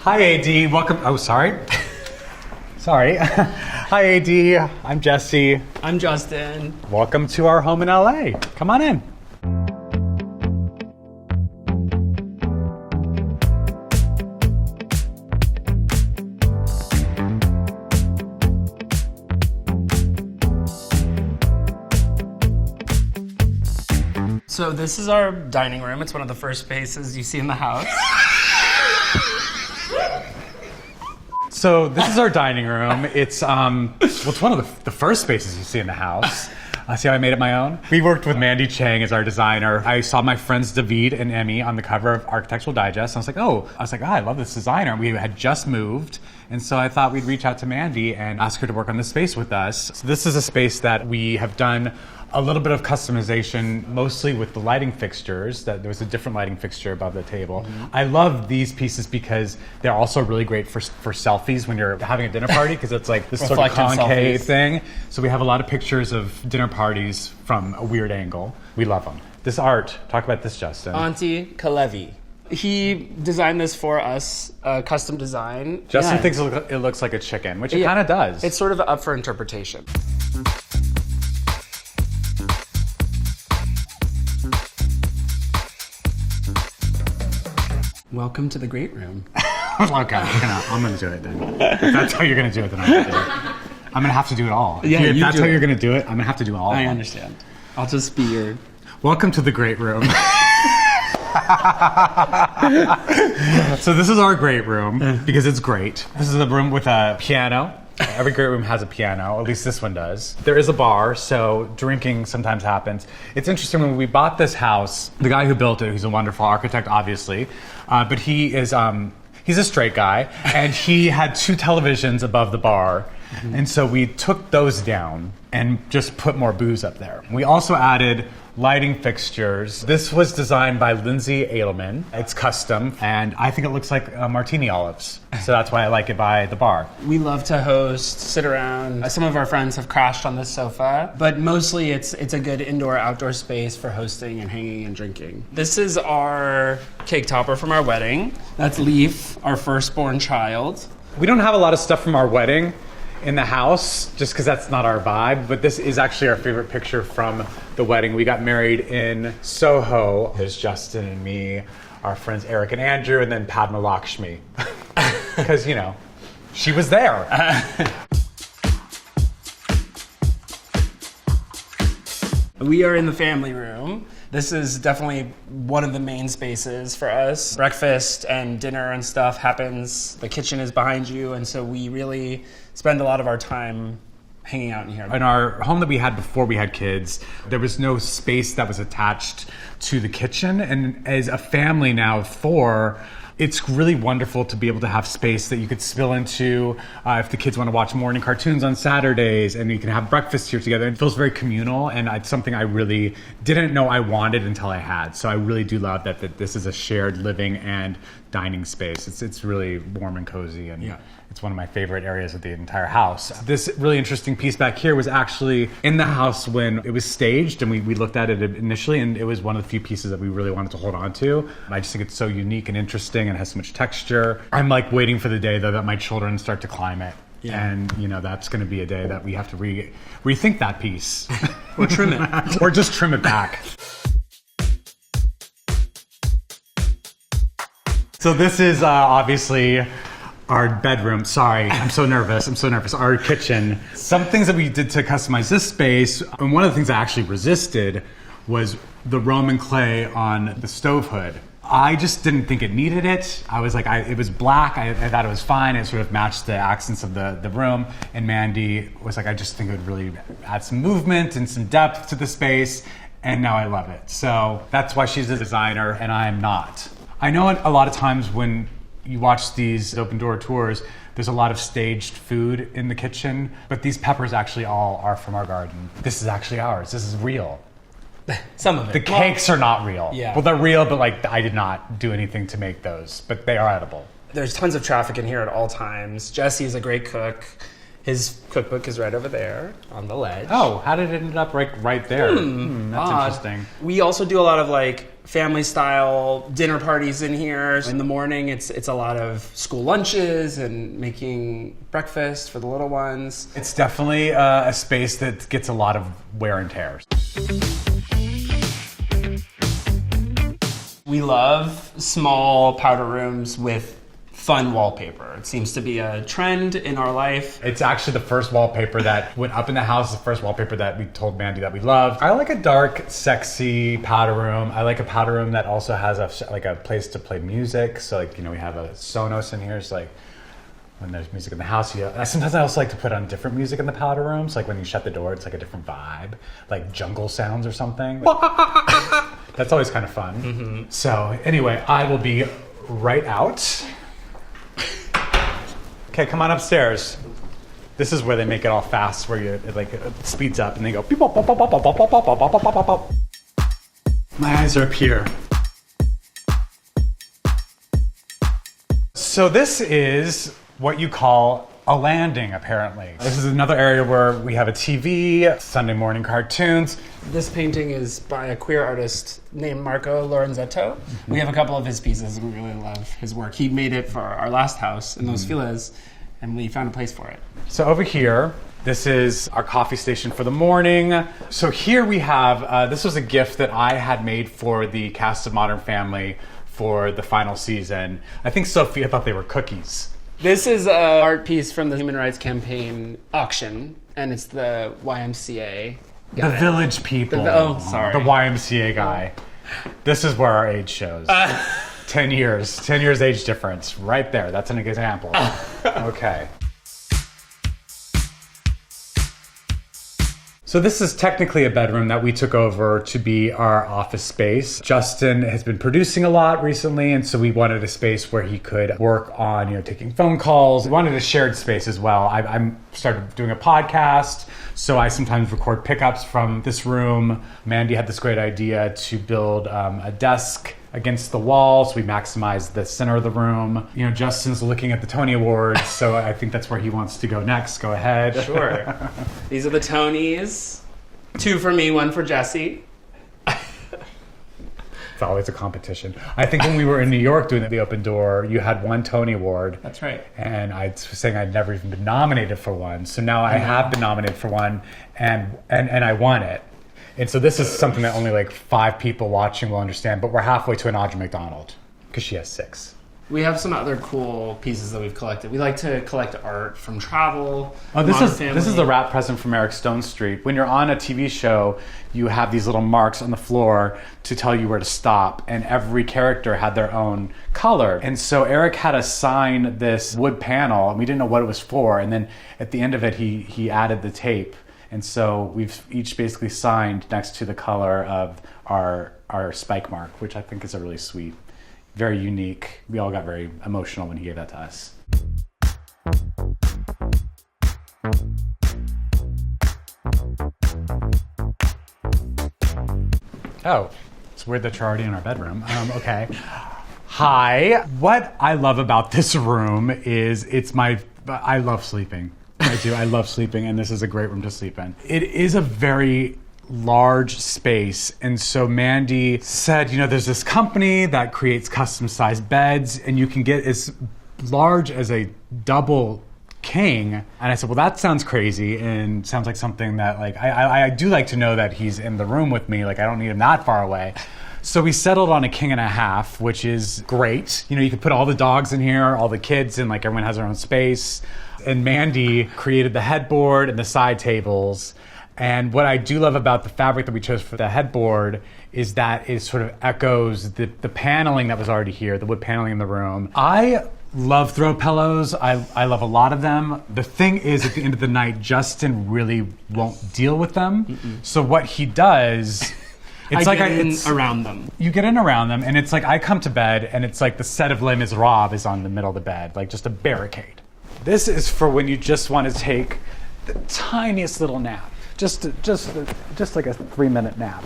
Hi, AD. Welcome. Oh, sorry. Sorry. Hi, AD. I'm Jesse. I'm Justin. Welcome to our home in LA. Come on in. So this is our dining room. It's one of the first spaces you see in the house. So this is our dining room. It's it's one of the first spaces you see in the house. See how I made it my own? We worked with Mandy Cheng as our designer. I saw my friends David and Emmy on the cover of Architectural Digest. And I was like, I love this designer. We had just moved. And so I thought we'd reach out to Mandy and ask her to work on this space with us. So this is a space that we have done a little bit of customization, mostly with the lighting fixtures. That there was a different lighting fixture above the table. Mm-hmm. I love these pieces because they're also really great for selfies when you're having a dinner party, because it's like this sort of concave thing. So we have a lot of pictures of dinner parties from a weird angle. We love them. This art, talk about this, Justin. Auntie Kalevi. He designed this for us, custom design. Justin thinks it looks like a chicken, which it kind of does. It's sort of up for interpretation. Welcome to the great room. Okay, I'm gonna do it then. If that's how you're gonna do it, then I'm gonna do it. I'm gonna have to do it all. Yeah, if that's how you're gonna do it, I'm gonna have to do all. I understand. I'll just be your... Welcome to the great room. So this is our great room because it's great. This is a room with a piano. Every great room has a piano, at least this one does. There is a bar, so drinking sometimes happens. It's interesting, when we bought this house, the guy who built it, he's a wonderful architect, obviously, but he is, he's a straight guy, and he had 2 televisions above the bar, and so we took those down and just put more booze up there. We also added lighting fixtures. This was designed by Lindsay Edelman. It's custom, and I think it looks like martini olives. So that's why I like it by the bar. We love to host, sit around. Some of our friends have crashed on this sofa, but mostly it's a good indoor-outdoor space for hosting and hanging and drinking. This is our cake topper from our wedding. That's Leaf, our firstborn child. We don't have a lot of stuff from our wedding in the house, just because that's not our vibe, but this is actually our favorite picture from the wedding. We got married in Soho. There's Justin and me, our friends Eric and Andrew, and then Padma Lakshmi. Because, she was there. We are in the family room. This is definitely one of the main spaces for us. Breakfast and dinner and stuff happens. The kitchen is behind you, and so we really spend a lot of our time hanging out in here. In our home that we had before we had kids, there was no space that was attached to the kitchen. And as a family now of 4, it's really wonderful to be able to have space that you could spill into if the kids want to watch morning cartoons on Saturdays, and you can have breakfast here together. It feels very communal, and it's something I really didn't know I wanted until I had. So I really do love that this is a shared living and dining space. It's really warm and cozy, and it's one of my favorite areas of the entire house. This really interesting piece back here was actually in the house when it was staged, and we looked at it initially, and it was one of the few pieces that we really wanted to hold on to. I just think it's so unique and interesting and has so much texture. I'm like waiting for the day though that my children start to climb it. Yeah. And that's going to be a day that we have to rethink that piece. Or trim it. Or just trim it back. So this is obviously our bedroom. Sorry, I'm so nervous. Our kitchen. Some things that we did to customize this space, and one of the things I actually resisted was the Roman clay on the stove hood. I just didn't think it needed it. I was like, it was black. I thought it was fine. It sort of matched the accents of the room. And Mandy was like, I just think it would really add some movement and some depth to the space. And now I love it. So that's why she's a designer and I'm not. I know a lot of times when you watch these open door tours, there's a lot of staged food in the kitchen, but these peppers actually all are from our garden. This is actually ours. This is real. Some of it. The cakes are not real. Yeah. Well, they're real, but I did not do anything to make those, but they are edible. There's tons of traffic in here at all times. Jesse is a great cook. His cookbook is right over there on the ledge. Oh, how did it end up right there? That's interesting. We also do a lot of family style dinner parties in here. In the morning, it's a lot of school lunches and making breakfast for the little ones. It's definitely a space that gets a lot of wear and tear. We love small powder rooms with fun wallpaper. It seems to be a trend in our life. It's actually the first wallpaper that went up in the house, the first wallpaper that we told Mandy that we loved. I like a dark, sexy powder room. I like a powder room that also has a place to play music. So we have a Sonos in here. So when there's music in the house, sometimes I also like to put on different music in the powder rooms. Like when you shut the door, it's like a different vibe, like jungle sounds or something. That's always kind of fun. Mm-hmm. So anyway, I will be right out. Okay, come on upstairs. This is where they make it all fast, where it speeds up and they go beep, bop, bop, bop, bop, bop, bop, bop, bop, bop, bop. My eyes are up here. So this is what you call a landing, apparently. This is another area where we have a TV, Sunday morning cartoons. This painting is by a queer artist named Marco Lorenzetto. Mm-hmm. We have a couple of his pieces and we really love his work. He made it for our last house in Los Feliz, and we found a place for it. So over here, this is our coffee station for the morning. So here we have, this was a gift that I had made for the cast of Modern Family for the final season. I think Sophia thought they were cookies. This is an art piece from the Human Rights Campaign auction, and it's the YMCA guy. The Village People. The YMCA guy. This is where our age shows. 10 years age difference, right there. That's an example. Okay. So this is technically a bedroom that we took over to be our office space. Justin has been producing a lot recently, and so we wanted a space where he could work on, taking phone calls. We wanted a shared space as well. I started doing a podcast, so I sometimes record pickups from this room. Mandy had this great idea to build a desk against the wall, so we maximize the center of the room. Justin's looking at the Tony Awards, so I think that's where he wants to go next. Go ahead. Sure. These are the Tonys. 2 for me, 1 for Jesse. It's always a competition. I think when we were in New York doing the open door, you had 1 Tony Award. That's right. And I was saying I'd never even been nominated for one. So now I have been nominated for one, and I won it. And so this is something that only 5 people watching will understand, but we're halfway to an Audrey McDonald because she has 6. We have some other cool pieces that we've collected. We like to collect art from travel. Oh, this is the wrap present from Eric Stone Street. When you're on a TV show, you have these little marks on the floor to tell you where to stop, and every character had their own color. And so Eric had us sign this wood panel, and we didn't know what it was for. And then at the end of it, he added the tape. And so we've each basically signed next to the color of our spike mark, which I think is a really sweet, very unique. We all got very emotional when he gave that to us. Oh, it's weird that you're already in our bedroom. Okay. Hi. What I love about this room is I love sleeping. I do. I love sleeping, and this is a great room to sleep in. It is a very large space, and so Mandy said, there's this company that creates custom-sized beds, and you can get as large as a double king. And I said, well, that sounds crazy, and sounds like something that, I do like to know that he's in the room with me. I don't need him that far away. So we settled on a 1.5 kings, which is great. You can put all the dogs in here, all the kids, and everyone has their own space. And Mandy created the headboard and the side tables. And what I do love about the fabric that we chose for the headboard is that it sort of echoes the paneling that was already here, the wood paneling in the room. I love throw pillows. I love a lot of them. The thing is, at the end of the night, Justin really won't deal with them. Mm-mm. So what he does... It's I get in around them. You get in around them, and it's I come to bed, and it's the set of Les Miserables is on the middle of the bed, just a barricade. This is for when you just want to take the tiniest little nap, just like a 3-minute nap.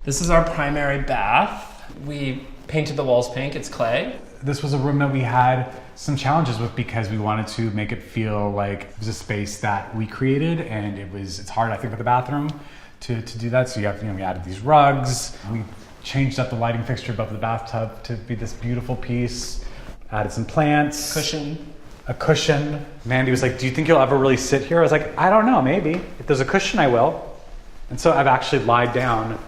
This is our primary bath. We painted the walls pink. It's clay. This was a room that we had some challenges with because we wanted to make it feel like it was a space that we created, and it's hard, I think, with the bathroom to do that. So we added these rugs. We changed up the lighting fixture above the bathtub to be this beautiful piece. Added some plants. A cushion. Mandy was like, do you think you'll ever really sit here? I was like, I don't know, maybe. If there's a cushion, I will. And so I've actually lied down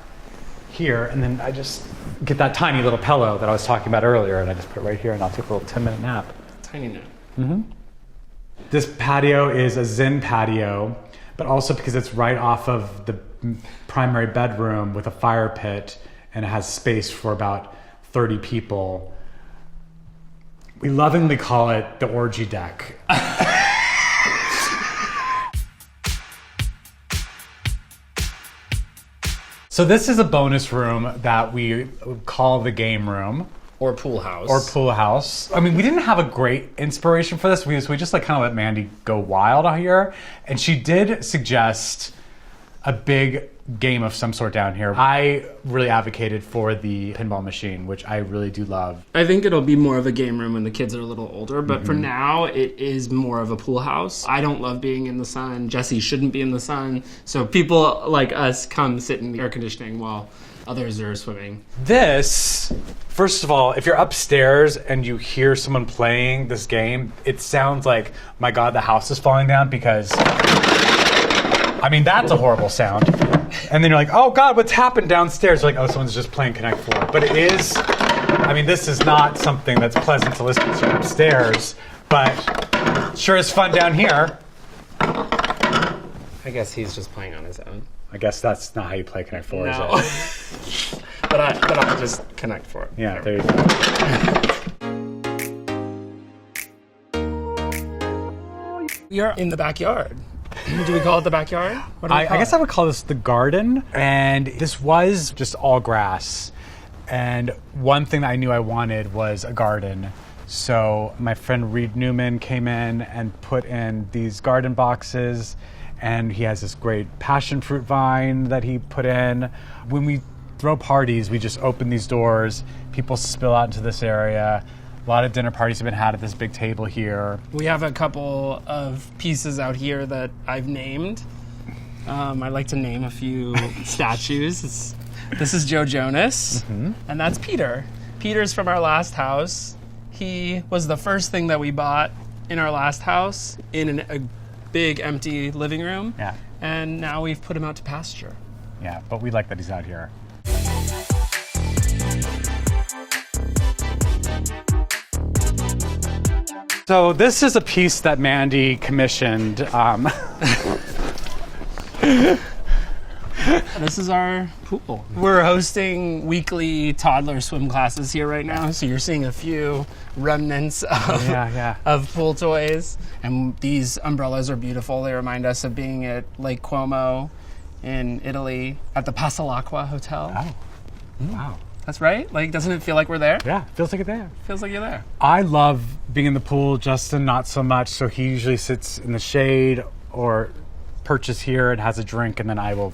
here, and then I just get that tiny little pillow that I was talking about earlier, and I just put it right here, and I'll take a little 10-minute nap. Tiny nap. Mm-hmm. This patio is a Zen patio, but also because it's right off of the primary bedroom with a fire pit, and it has space for about 30 people. We lovingly call it the orgy deck. So this is a bonus room that we call the game room. Or pool house. I mean, we didn't have a great inspiration for this. We just like kind of let Mandy go wild out here. And she did suggest a big game of some sort down here. I really advocated for the pinball machine, which I really do love. I think it'll be more of a game room when the kids are a little older, but for now, it is more of a pool house. I don't love being in the sun. Jesse shouldn't be in the sun. So people like us come sit in the air conditioning while others are swimming. This, first of all, if you're upstairs and you hear someone playing this game, it sounds like, my God, the house is falling down, because, I mean, that's a horrible sound. And then you're like, oh God, what's happened downstairs? You're like, oh, someone's just playing Connect 4. But it is, I mean, this is not something that's pleasant to listen to upstairs, but sure is fun down here. I guess he's just playing on his own. I guess that's not how you play Connect 4, No. is it? but I'll just Connect 4. Yeah, there you go. We are in the backyard. Do we call it the backyard? What do we call I guess it? I would call this the garden. And this was just all grass. And one thing that I knew I wanted was a garden. So my friend Reed Newman came in and put in these garden boxes. And he has this great passion fruit vine that he put in. When we throw parties, we just open these doors. People spill out into this area. A lot of dinner parties have been had at this big table here. We have a couple of pieces out here that I've named. I like to name a few statues. This is Joe Jonas, and that's Peter. Peter's from our last house. He was the first thing that we bought in our last house in a big empty living room. Yeah. And now we've put him out to pasture. Yeah, but we like that he's out here. So this is a piece that Mandy commissioned. This is our pool. We're hosting weekly toddler swim classes here right now, so you're seeing a few remnants of pool toys. And these umbrellas are beautiful. They remind us of being at Lake Como in Italy at the Pasalacqua Hotel. Oh, wow. That's right? Like, doesn't it feel like we're there? Yeah, feels like it's there. Feels like you're there. I love being in the pool. Justin, not so much. So he usually sits in the shade or perches here and has a drink, and then I will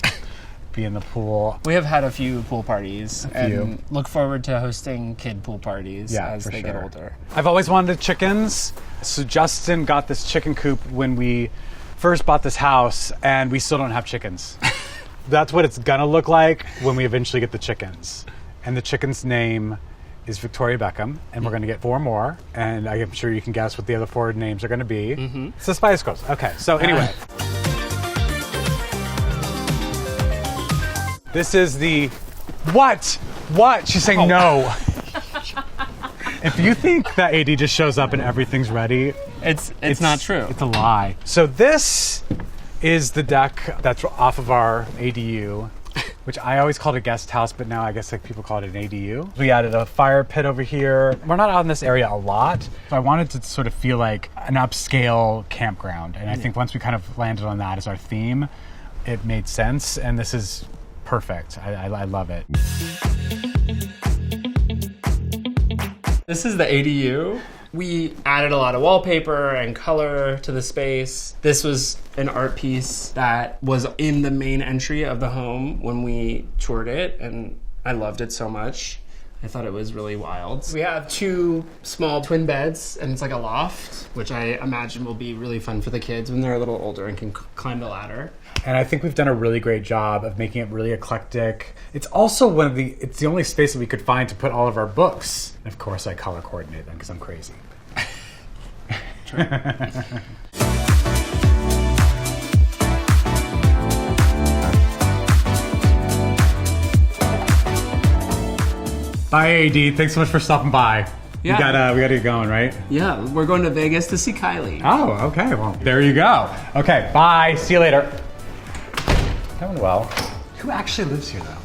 be in the pool. We have had a few pool parties and look forward to hosting kid pool parties as they get older. I've always wanted chickens. So Justin got this chicken coop when we first bought this house, and we still don't have chickens. That's what it's gonna look like when we eventually get the chickens. And the chicken's name is Victoria Beckham, and we're going to get 4 more, and I'm sure you can guess what the other 4 names are going to be. It's the Spice Girls. Okay, so anyway. This is the... What? She's saying no. If you think that AD just shows up and everything's ready... It's not true. It's a lie. So this is the deck that's off of our ADU, which I always called a guest house, but now I guess like people call it an ADU. We added a fire pit over here. We're not out in this area a lot, so I wanted to sort of feel like an upscale campground. And I think once we kind of landed on that as our theme, it made sense, and this is perfect. I love it. This is the ADU. We added a lot of wallpaper and color to the space. This was an art piece that was in the main entry of the home when we toured it, and I loved it so much. I thought it was really wild. We have 2 small twin beds, and it's like a loft, which I imagine will be really fun for the kids when they're a little older and can climb the ladder. And I think we've done a really great job of making it really eclectic. It's also it's the only space that we could find to put all of our books. And of course, I color coordinate them because I'm crazy. Bye, AD. Thanks so much for stopping by. Yeah. We gotta get going, right? Yeah, we're going to Vegas to see Kylie. Oh, okay. Well, there you go. Okay, bye. See you later. That went well. Who actually lives here, though?